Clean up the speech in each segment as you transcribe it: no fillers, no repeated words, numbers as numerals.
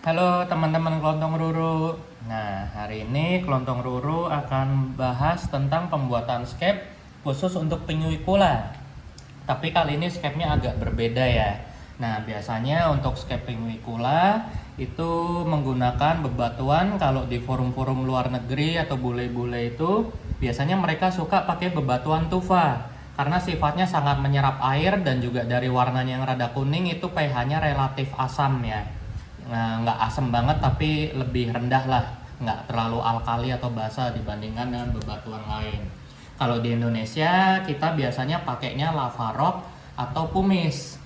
Halo teman-teman Kelontong Ruru. Nah, hari ini Kelontong Ruru akan bahas tentang pembuatan scape khusus untuk penyu ikula. Tapi kali ini scape-nya agak berbeda ya. Nah, biasanya untuk scape penyu ikula itu menggunakan bebatuan. Kalau di forum-forum luar negeri atau bule-bule itu biasanya mereka suka pakai bebatuan tufa karena sifatnya sangat menyerap air dan juga dari warnanya yang rada kuning itu pH-nya relatif asam ya. Nah, nggak asam banget tapi lebih rendah lah, nggak terlalu alkali atau basa dibandingkan dengan bebatuan lain. Kalau di Indonesia kita biasanya pakainya lava rock atau pumice.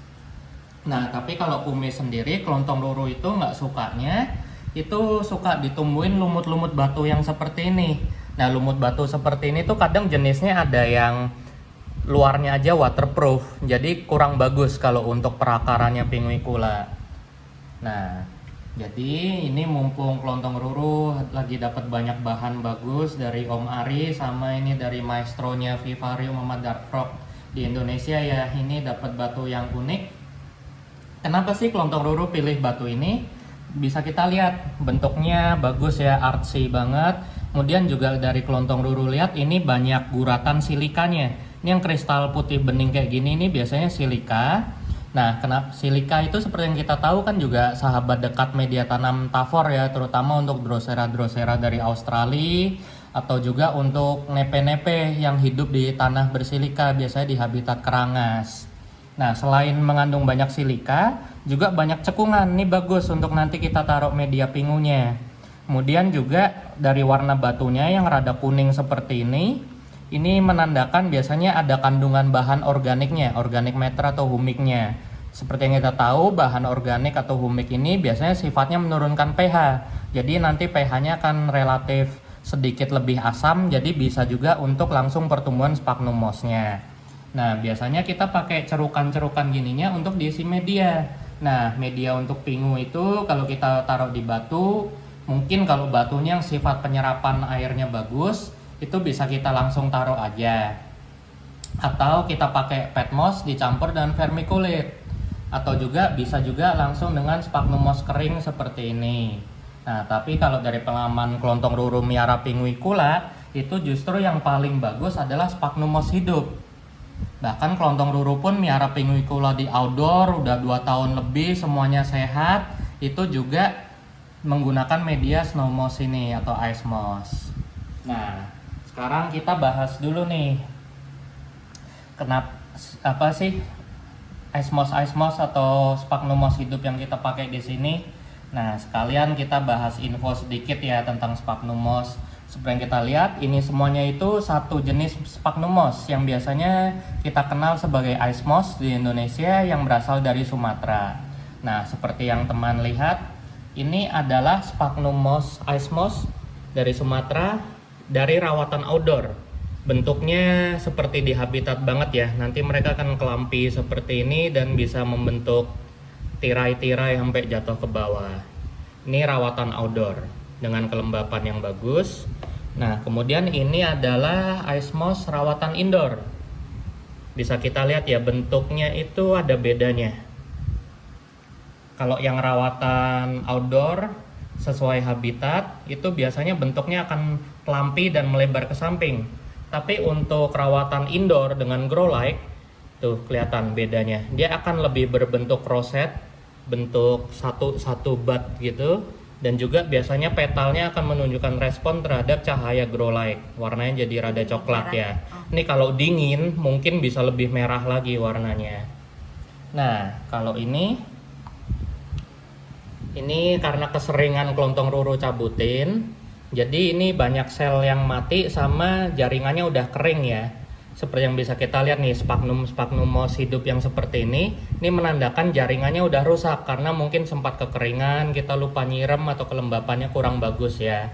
Nah, tapi kalau pumice sendiri Kelontong Ruru itu nggak sukanya, itu suka ditumbuhin lumut-lumut batu yang seperti ini. Nah, lumut batu seperti ini tuh kadang jenisnya ada yang luarnya aja waterproof, jadi kurang bagus kalau untuk perakarannya penyu ikula. Nah, jadi ini mumpung Kelontong Ruru lagi dapat banyak bahan bagus dari Om Ari sama ini dari maestronya Vivarium sama Dark Frog di Indonesia ya. Ini dapat batu yang unik. Kenapa sih Kelontong Ruru pilih batu ini? Bisa kita lihat bentuknya bagus ya, artsy banget. Kemudian juga dari Kelontong Ruru lihat ini banyak guratan silikanya. Ini yang kristal putih bening kayak gini ini biasanya silika. Nah, kenapa silika itu seperti yang kita tahu kan juga sahabat dekat media tanam Tavor ya, terutama untuk Drosera dari Australia atau juga untuk nepe-nepe yang hidup di tanah bersilika biasanya di habitat kerangas. Nah, selain mengandung banyak silika, juga banyak cekungan. Ini bagus untuk nanti kita taruh media pingunya. Kemudian juga dari warna batunya yang rada kuning seperti ini menandakan biasanya ada kandungan bahan organiknya, organik matter atau humiknya. Seperti yang kita tahu, bahan organik atau humik ini biasanya sifatnya menurunkan pH. Jadi nanti pH-nya akan relatif sedikit lebih asam, jadi bisa juga untuk langsung pertumbuhan sphagnum moss-nya. Nah, biasanya kita pakai cerukan-cerukan gininya untuk diisi media. Nah, media untuk pingu itu kalau kita taruh di batu, mungkin kalau batunya yang sifat penyerapan airnya bagus, itu bisa kita langsung taruh aja, atau kita pakai peat moss dicampur dengan vermiculite, atau juga bisa juga langsung dengan sphagnum moss kering seperti ini. Nah, tapi kalau dari pengalaman Kelontong Ruru miara penyu ikula, itu justru yang paling bagus adalah sphagnum moss hidup. Bahkan Kelontong Ruru pun miara penyu ikula di outdoor udah 2 tahun lebih, semuanya sehat, itu juga menggunakan media snow moss ini atau ice moss. Nah, sekarang kita bahas dulu nih, kenapa apa sih ice moss atau sphagnum moss hidup yang kita pakai di sini. Nah, sekalian kita bahas info sedikit ya tentang sphagnum moss. Seperti yang kita lihat, ini semuanya itu satu jenis sphagnum moss yang biasanya kita kenal sebagai ice moss di Indonesia yang berasal dari Sumatera. Nah, seperti yang teman lihat, ini adalah sphagnum moss ice moss dari Sumatera, dari rawatan outdoor. Bentuknya seperti di habitat banget ya. Nanti mereka akan kelampi seperti ini dan bisa membentuk tirai-tirai sampai jatuh ke bawah. Ini rawatan outdoor dengan kelembapan yang bagus. Nah, kemudian ini adalah ice moss rawatan indoor. Bisa kita lihat ya, bentuknya itu ada bedanya. Kalau yang rawatan outdoor sesuai habitat itu biasanya bentuknya akan kelampi dan melebar ke samping. Tapi untuk rawatan indoor dengan grow light, tuh kelihatan bedanya. Dia akan lebih berbentuk roset, bentuk satu bud gitu, dan juga biasanya petalnya akan menunjukkan respon terhadap cahaya grow light. Warnanya jadi rada coklat ya. Ini kalau dingin mungkin bisa lebih merah lagi warnanya. Nah, kalau ini karena keseringan Kelontong Ruru cabutin, jadi ini banyak sel yang mati sama jaringannya udah kering ya. Seperti yang bisa kita lihat nih, sphagnum moss hidup yang seperti ini menandakan jaringannya udah rusak karena mungkin sempat kekeringan, kita lupa nyiram atau kelembapannya kurang bagus ya.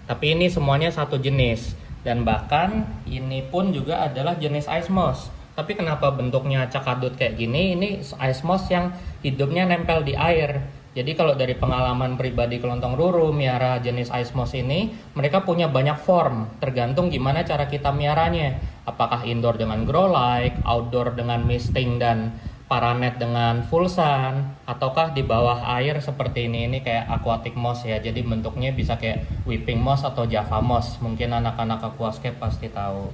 Tapi ini semuanya satu jenis, dan bahkan ini pun juga adalah jenis ice moss. Tapi kenapa bentuknya cakadut kayak gini? Ini ice moss yang hidupnya nempel di air. Jadi kalau dari pengalaman pribadi Kelontong Ruru miara jenis ice moss ini, mereka punya banyak form, tergantung gimana cara kita miaranya. Apakah indoor dengan grow light, outdoor dengan misting dan paranet dengan full sun, ataukah di bawah air seperti ini kayak aquatic moss ya. Jadi bentuknya bisa kayak whipping moss atau java moss. Mungkin anak-anak aquascape pasti tahu.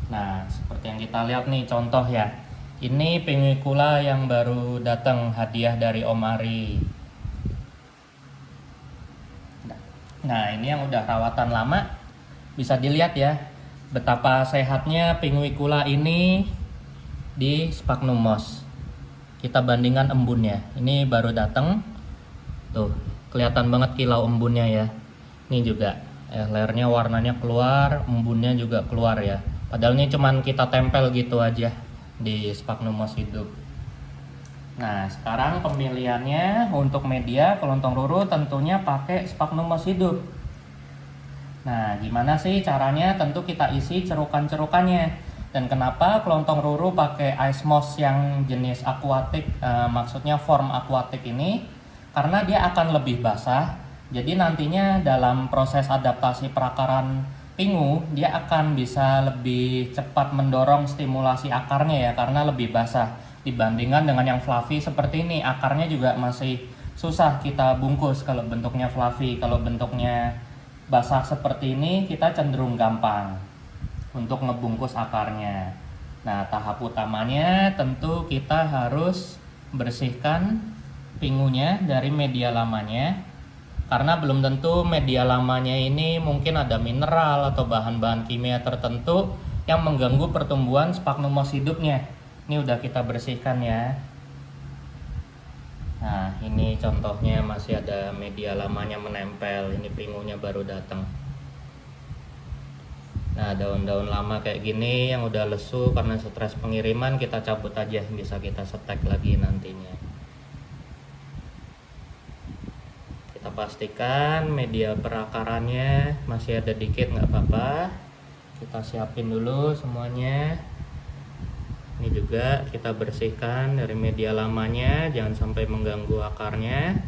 Nah, seperti yang kita lihat nih contoh ya. Ini Pinguicula yang baru datang hadiah dari Om Ari. Nah, ini yang udah rawatan lama. Bisa dilihat ya betapa sehatnya Pinguicula ini di sphagnum moss. Kita bandingkan embunnya. Ini baru datang. Tuh, kelihatan banget kilau embunnya ya. Ini juga layernya warnanya keluar, embunnya juga keluar ya. Padahal ini cuman kita tempel gitu aja di sphagnum moss hidup. Nah, sekarang pemilihannya untuk media kelontong ruru tentunya pakai sphagnum moss hidup. Nah, gimana sih caranya? Tentu kita isi cerukan-cerukannya. Dan kenapa kelontong ruru pakai ice moss yang jenis aquatic, maksudnya form aquatic ini? Karena dia akan lebih basah. Jadi nantinya dalam proses adaptasi perakaran pingu, dia akan bisa lebih cepat mendorong stimulasi akarnya ya, karena lebih basah. Dibandingkan dengan yang fluffy seperti ini, akarnya juga masih susah kita bungkus kalau bentuknya fluffy. Kalau bentuknya basah seperti ini, kita cenderung gampang untuk ngebungkus akarnya. Nah, tahap utamanya tentu kita harus bersihkan pingunya dari media lamanya, karena belum tentu media lamanya ini mungkin ada mineral atau bahan-bahan kimia tertentu yang mengganggu pertumbuhan sphagnum moss hidupnya. Ini udah kita bersihkan ya. Nah, ini contohnya masih ada media lamanya menempel. Ini pingunya baru datang. Nah, daun-daun lama kayak gini yang udah lesu karena stres pengiriman kita cabut aja, bisa kita setek lagi nantinya. Kita pastikan media perakarannya masih ada dikit, nggak apa-apa. Kita siapin dulu semuanya. Ini juga kita bersihkan dari media lamanya, jangan sampai mengganggu akarnya.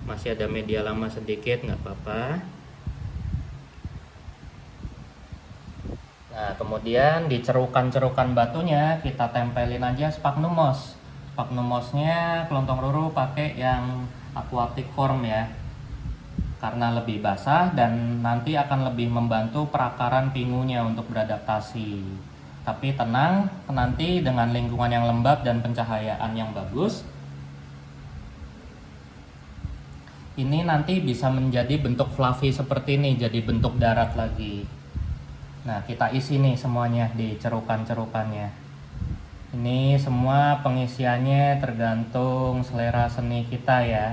Masih ada media lama sedikit, nggak apa-apa. Nah, kemudian di cerukan-cerukan batunya kita tempelin aja sphagnum moss. Sphagnum mossnya kelontong ruru pakai yang aquatic form ya, karena lebih basah dan nanti akan lebih membantu perakaran pingunya untuk beradaptasi. Tapi tenang, nanti dengan lingkungan yang lembab dan pencahayaan yang bagus, ini nanti bisa menjadi bentuk fluffy seperti ini, jadi bentuk darat lagi. Nah, kita isi nih semuanya di cerukan-cerukannya. Ini semua pengisiannya tergantung selera seni kita ya.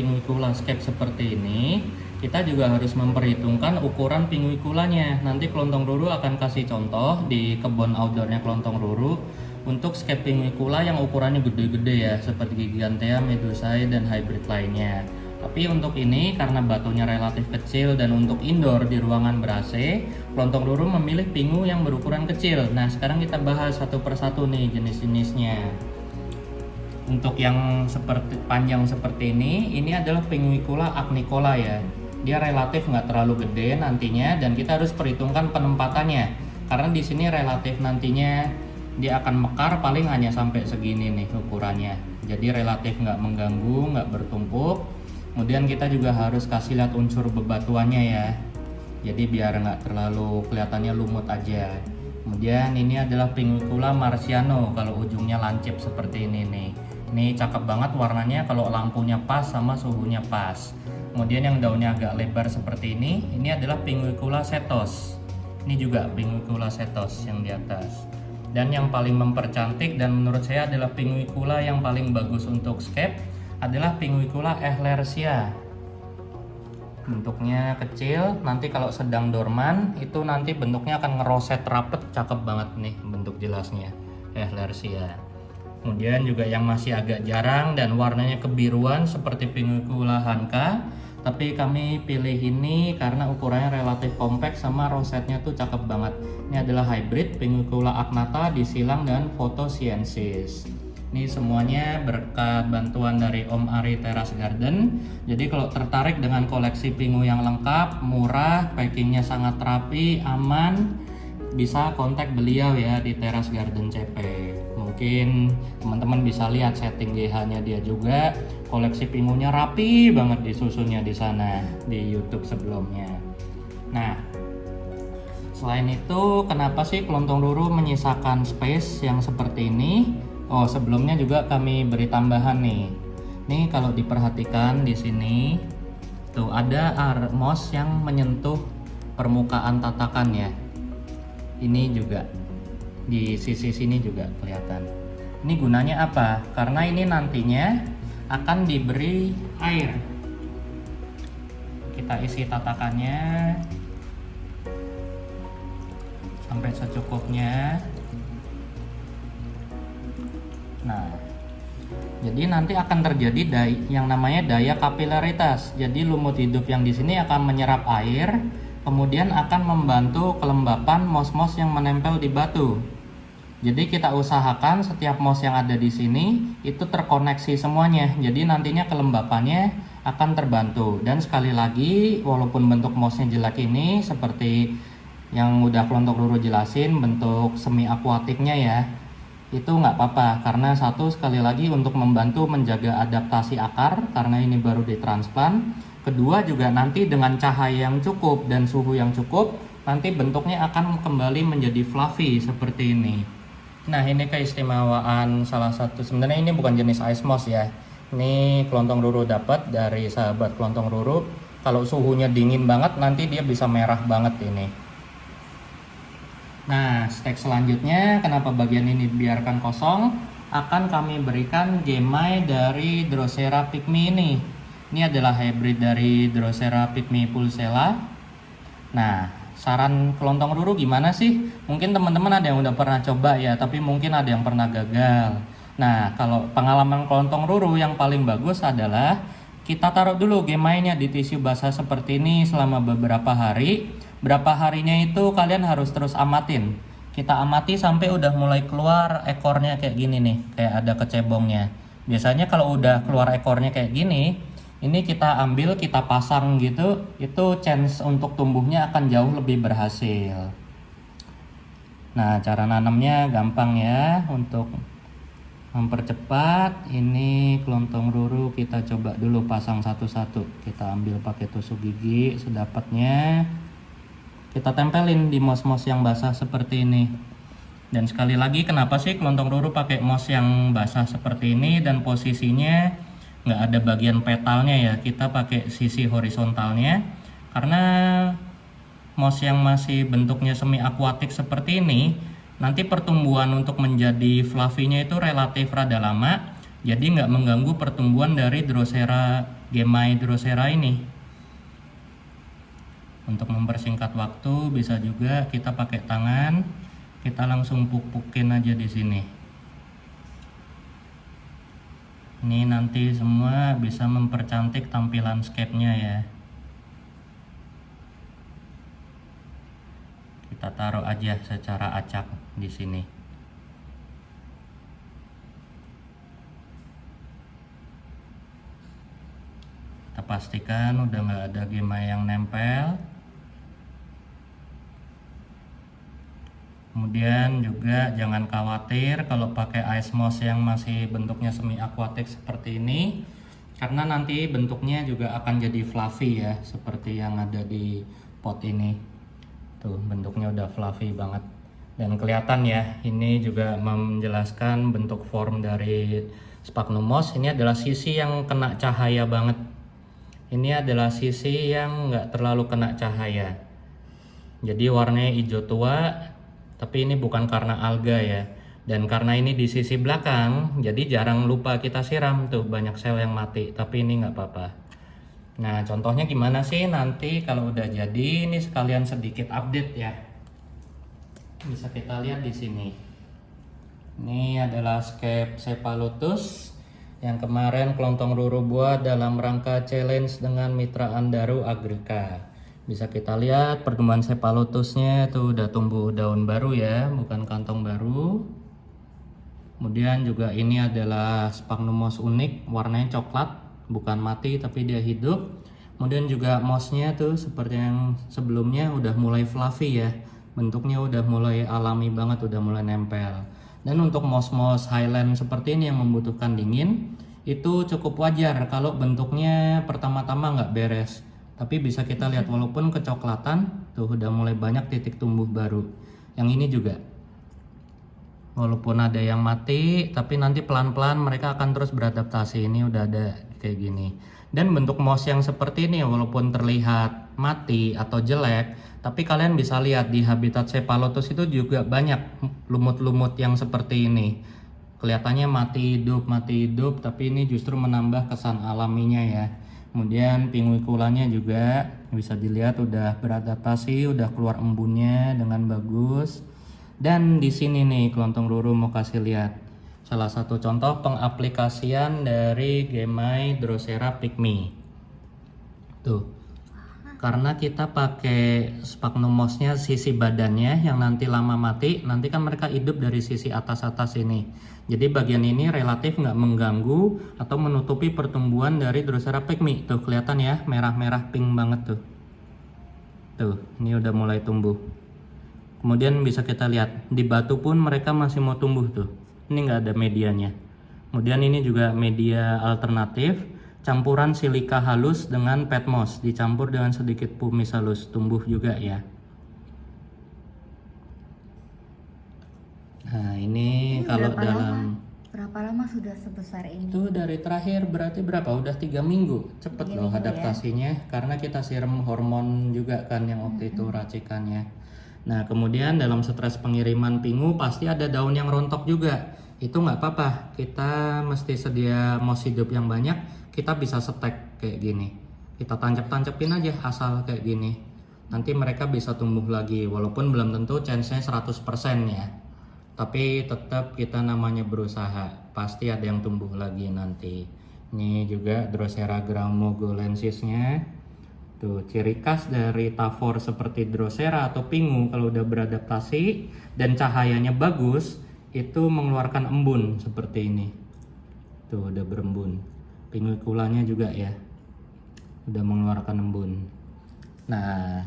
pinguicula scape seperti ini, kita juga harus memperhitungkan ukuran pinguiculanya. Nanti Kelontong Ruru akan kasih contoh di kebun outdoornya Kelontong Ruru untuk scape pinguicula yang ukurannya gede-gede ya, seperti Gigantea, Medusae, dan hybrid lainnya. Tapi untuk ini karena batunya relatif kecil dan untuk indoor di ruangan ber-AC, Kelontong Ruru memilih pingu yang berukuran kecil. Nah, sekarang kita bahas satu persatu nih jenis-jenisnya. Untuk yang seperti panjang seperti ini adalah Pinguicula acnicola ya. Dia relatif nggak terlalu gede nantinya, dan kita harus perhitungkan penempatannya. Karena di sini relatif nantinya dia akan mekar paling hanya sampai segini nih ukurannya. Jadi relatif nggak mengganggu, nggak bertumpuk. Kemudian kita juga harus kasih lihat unsur bebatuannya ya. Jadi biar nggak terlalu kelihatannya lumut aja. Kemudian ini adalah Pinguicula marciano kalau ujungnya lancip seperti ini nih. Ini cakep banget warnanya kalau lampunya pas sama suhunya pas. Kemudian yang daunnya agak lebar seperti ini adalah Pinguicula setos. Ini juga Pinguicula setos yang di atas. Dan yang paling mempercantik dan menurut saya adalah Pinguicula yang paling bagus untuk scape adalah Pinguicula ehlersia. Bentuknya kecil, nanti kalau sedang dorman itu nanti bentuknya akan ngeroset rapet, cakep banget nih bentuk jelasnya ehlersia. Kemudian juga yang masih agak jarang dan warnanya kebiruan seperti Pinguicula hanka, tapi kami pilih ini karena ukurannya relatif kompak sama rosetnya tuh cakep banget. Ini adalah hybrid Pinguicula agnata disilang dan photosciensis. Ini semuanya berkat bantuan dari Om Ari Terrace Garden. Jadi kalau tertarik dengan koleksi pingu yang lengkap, murah, packingnya sangat rapi, aman, bisa kontak beliau ya di Terrace Garden CP. Mungkin teman-teman bisa lihat setting GH-nya dia juga. Koleksi pingunya rapi banget disusunnya di sana di YouTube sebelumnya. Nah, selain itu kenapa sih Kelontong Ruru menyisakan space yang seperti ini? Oh, sebelumnya juga kami beri tambahan nih. Nih kalau diperhatikan di sini tuh ada moss yang menyentuh permukaan tatakan ya. Ini juga di sisi sini juga kelihatan. Ini gunanya apa? Karena ini nantinya akan diberi air. Kita isi tatakannya sampai secukupnya. Nah, jadi nanti akan terjadi yang namanya daya kapilaritas. Jadi lumut hidup yang di sini akan menyerap air, kemudian akan membantu kelembapan moss-moss yang menempel di batu. Jadi kita usahakan setiap moss yang ada di sini itu terkoneksi semuanya. Jadi nantinya kelembapannya akan terbantu. Dan sekali lagi, walaupun bentuk mossnya jelek ini seperti yang udah Kelontong Ruru jelasin, bentuk semi akuatiknya ya, itu nggak apa-apa. Karena satu, sekali lagi untuk membantu menjaga adaptasi akar karena ini baru ditransplant. Kedua juga nanti dengan cahaya yang cukup dan suhu yang cukup, nanti bentuknya akan kembali menjadi fluffy seperti ini. Nah, ini keistimewaan salah satu, sebenarnya ini bukan jenis ice moss ya. Ini Kelontong Ruru dapat dari sahabat Kelontong Ruru. Kalau suhunya dingin banget nanti dia bisa merah banget ini. Nah, step selanjutnya kenapa bagian ini biarkan kosong? Akan kami berikan gemai dari Drosera pygmy ini. Ini adalah hybrid dari Drosera pygmy pulsella. Nah, saran Kelontong Ruru gimana sih? Mungkin teman-teman ada yang udah pernah coba ya, tapi mungkin ada yang pernah gagal. Nah, kalau pengalaman Kelontong Ruru yang paling bagus adalah kita taruh dulu gemainya di tisu basah seperti ini selama beberapa hari. Berapa harinya itu kalian harus terus amatin. Kita amati sampai udah mulai keluar ekornya kayak gini nih, kayak ada kecebongnya. Biasanya kalau udah keluar ekornya kayak gini, ini kita ambil, kita pasang gitu, itu chance untuk tumbuhnya akan jauh lebih berhasil. Nah, cara nanamnya gampang ya. Untuk mempercepat, ini Kelontong Ruru kita coba dulu pasang satu-satu. Kita ambil pakai tusuk gigi sedapatnya. Kita tempelin di moss-moss yang basah seperti ini. Dan sekali lagi, kenapa sih Kelontong Ruru pakai moss yang basah seperti ini dan posisinya nggak ada bagian petalnya ya, kita pakai sisi horizontalnya karena moss yang masih bentuknya semi akuatik seperti ini nanti pertumbuhan untuk menjadi fluffy-nya itu relatif rada lama, jadi nggak mengganggu pertumbuhan dari Drosera Gemai Drosera ini. Untuk mempersingkat waktu bisa juga kita pakai tangan, kita langsung puk-pukin aja di sini. Ini nanti semua bisa mempercantik tampilan scape-nya ya. Kita taruh aja secara acak di sini. Kita pastikan udah nggak ada gemai yang nempel. Kemudian juga jangan khawatir kalau pakai ice moss yang masih bentuknya semi aquatic seperti ini, karena nanti bentuknya juga akan jadi fluffy ya, seperti yang ada di pot ini. Tuh bentuknya udah fluffy banget dan kelihatan ya. Ini juga menjelaskan bentuk form dari sphagnum moss. Ini adalah sisi yang kena cahaya banget. Ini adalah sisi yang nggak terlalu kena cahaya. Jadi warnanya hijau tua. Tapi ini bukan karena alga ya, dan karena ini di sisi belakang, jadi jarang lupa kita siram tuh, banyak sel yang mati. Tapi ini nggak apa-apa. Nah contohnya gimana sih nanti kalau udah jadi? Ini sekalian sedikit update ya. Bisa kita lihat di sini. Ini adalah scape Cephalotus yang kemarin Kelontong Ruru buat dalam rangka challenge dengan mitra Andaru Agrika. Bisa kita lihat perkembangan Cephalotusnya tuh udah tumbuh daun baru ya, bukan kantong baru. Kemudian juga ini adalah sphagnum moss unik, warnanya coklat, bukan mati tapi dia hidup. Kemudian juga mossnya tuh seperti yang sebelumnya udah mulai fluffy ya, bentuknya udah mulai alami banget, udah mulai nempel. Dan untuk moss-moss highland seperti ini yang membutuhkan dingin, itu cukup wajar kalau bentuknya pertama-tama nggak beres. Tapi bisa kita lihat walaupun kecoklatan tuh udah mulai banyak titik tumbuh baru. Yang ini juga walaupun ada yang mati, tapi nanti pelan-pelan mereka akan terus beradaptasi. Ini udah ada kayak gini. Dan bentuk moss yang seperti ini walaupun terlihat mati atau jelek, tapi kalian bisa lihat di habitat Cephalotus itu juga banyak lumut-lumut yang seperti ini. Kelihatannya mati hidup, tapi ini justru menambah kesan alaminya ya. Kemudian pinguiculanya juga bisa dilihat udah beradaptasi, udah keluar embunnya dengan bagus. Dan di sini nih Kelontong Ruru mau kasih lihat salah satu contoh pengaplikasian dari Gemai Drosera pygmi. Tuh, karena kita pakai sphagnum mossnya sisi badannya yang nanti lama mati, nanti kan mereka hidup dari sisi atas-atas ini. Jadi bagian ini relatif nggak mengganggu atau menutupi pertumbuhan dari Drosera pygmi. Tuh kelihatan ya, merah-merah pink banget tuh. Tuh, ini udah mulai tumbuh. Kemudian bisa kita lihat di batu pun mereka masih mau tumbuh tuh. Ini nggak ada medianya. Kemudian ini juga media alternatif, campuran silika halus dengan peat moss dicampur dengan sedikit pumice halus, tumbuh juga ya. Nah ini kalau berapa lama sudah sebesar ini? Itu dari terakhir berarti berapa? Udah 3 minggu. Cepet loh adaptasinya ya? Karena kita siram hormon juga kan yang waktu itu racikannya. Nah kemudian dalam stres pengiriman pingu pasti ada daun yang rontok juga. Itu nggak apa-apa, kita mesti sedia moss hidup yang banyak. Kita bisa setek kayak gini, kita tancap-tancapin aja asal kayak gini. Nanti mereka bisa tumbuh lagi, walaupun belum tentu chance-nya 100% ya. Tapi tetap kita namanya berusaha, pasti ada yang tumbuh lagi nanti. Ini juga Drosera gramogolensis-nya. Tuh, ciri khas dari tavor seperti Drosera atau pingu kalau udah beradaptasi dan cahayanya bagus, itu mengeluarkan embun seperti ini. Tuh, udah berembun. Pinguiculanya juga ya, udah mengeluarkan embun. Nah,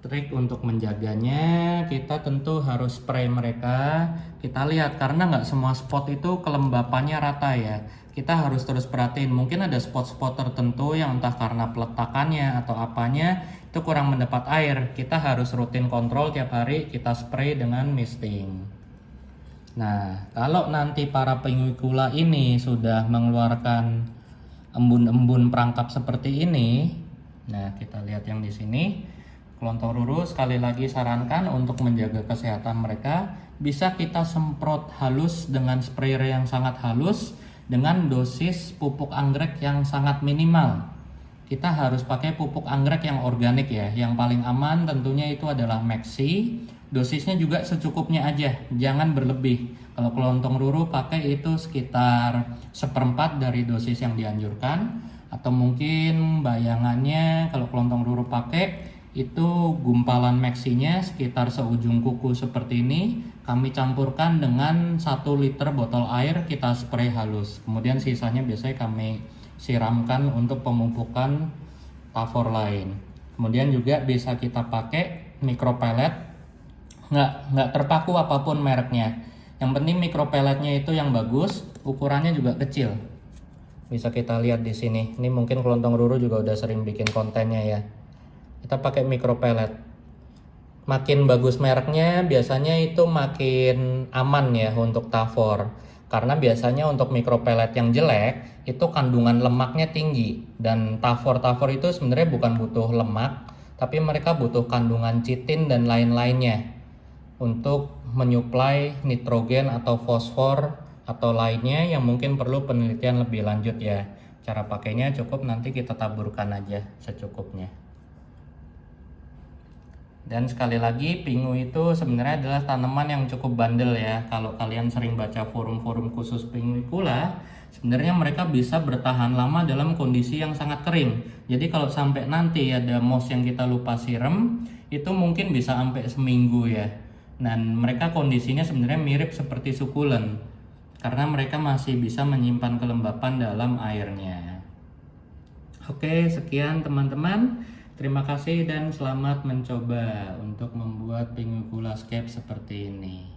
trik untuk menjaganya kita tentu harus spray mereka. Kita lihat karena nggak semua spot itu kelembapannya rata ya. Kita harus terus perhatiin, mungkin ada spot-spot tertentu yang entah karena peletakannya atau apanya itu kurang mendapat air. Kita harus rutin kontrol tiap hari, kita spray dengan misting. Nah kalau nanti para pinguicula ini sudah mengeluarkan embun-embun perangkap seperti ini, nah kita lihat yang di sini. Kelontong Ruru sekali lagi sarankan untuk menjaga kesehatan mereka, bisa kita semprot halus dengan sprayer yang sangat halus dengan dosis pupuk anggrek yang sangat minimal. Kita harus pakai pupuk anggrek yang organik ya. Yang paling aman tentunya itu adalah Maxi. Dosisnya juga secukupnya aja, jangan berlebih. Kalau kelontong ruru pakai itu sekitar 1/4 dari dosis yang dianjurkan. Atau mungkin bayangannya kalau kelontong ruru pakai itu gumpalan Maxinya sekitar seujung kuku seperti ini. Kami campurkan dengan 1 liter botol air, kita spray halus. Kemudian sisanya biasanya kami siramkan untuk pemupukan tafor lain. Kemudian juga bisa kita pakai micro pellet, nggak terpaku apapun mereknya. Yang penting micro pelletnya itu yang bagus, ukurannya juga kecil. Bisa kita lihat di sini. Ini mungkin kelontong ruru juga udah sering bikin kontennya ya. Kita pakai micro pellet. Makin bagus mereknya, biasanya itu makin aman ya untuk tafor. Karena biasanya untuk micro pellet yang jelek itu kandungan lemaknya tinggi, dan tafor itu sebenarnya bukan butuh lemak, tapi mereka butuh kandungan chitin dan lain-lainnya untuk menyuplai nitrogen atau fosfor atau lainnya yang mungkin perlu penelitian lebih lanjut ya. Cara pakainya cukup nanti kita taburkan aja secukupnya. Dan sekali lagi, pingu itu sebenarnya adalah tanaman yang cukup bandel ya. Kalau kalian sering baca forum-forum khusus pinguicula, sebenarnya mereka bisa bertahan lama dalam kondisi yang sangat kering. Jadi kalau sampai nanti ada moss yang kita lupa siram, itu mungkin bisa sampai seminggu ya. Dan mereka kondisinya sebenarnya mirip seperti sukulen, karena mereka masih bisa menyimpan kelembapan dalam airnya. Oke, sekian teman-teman. Terima kasih dan selamat mencoba untuk membuat pinguicula scape seperti ini.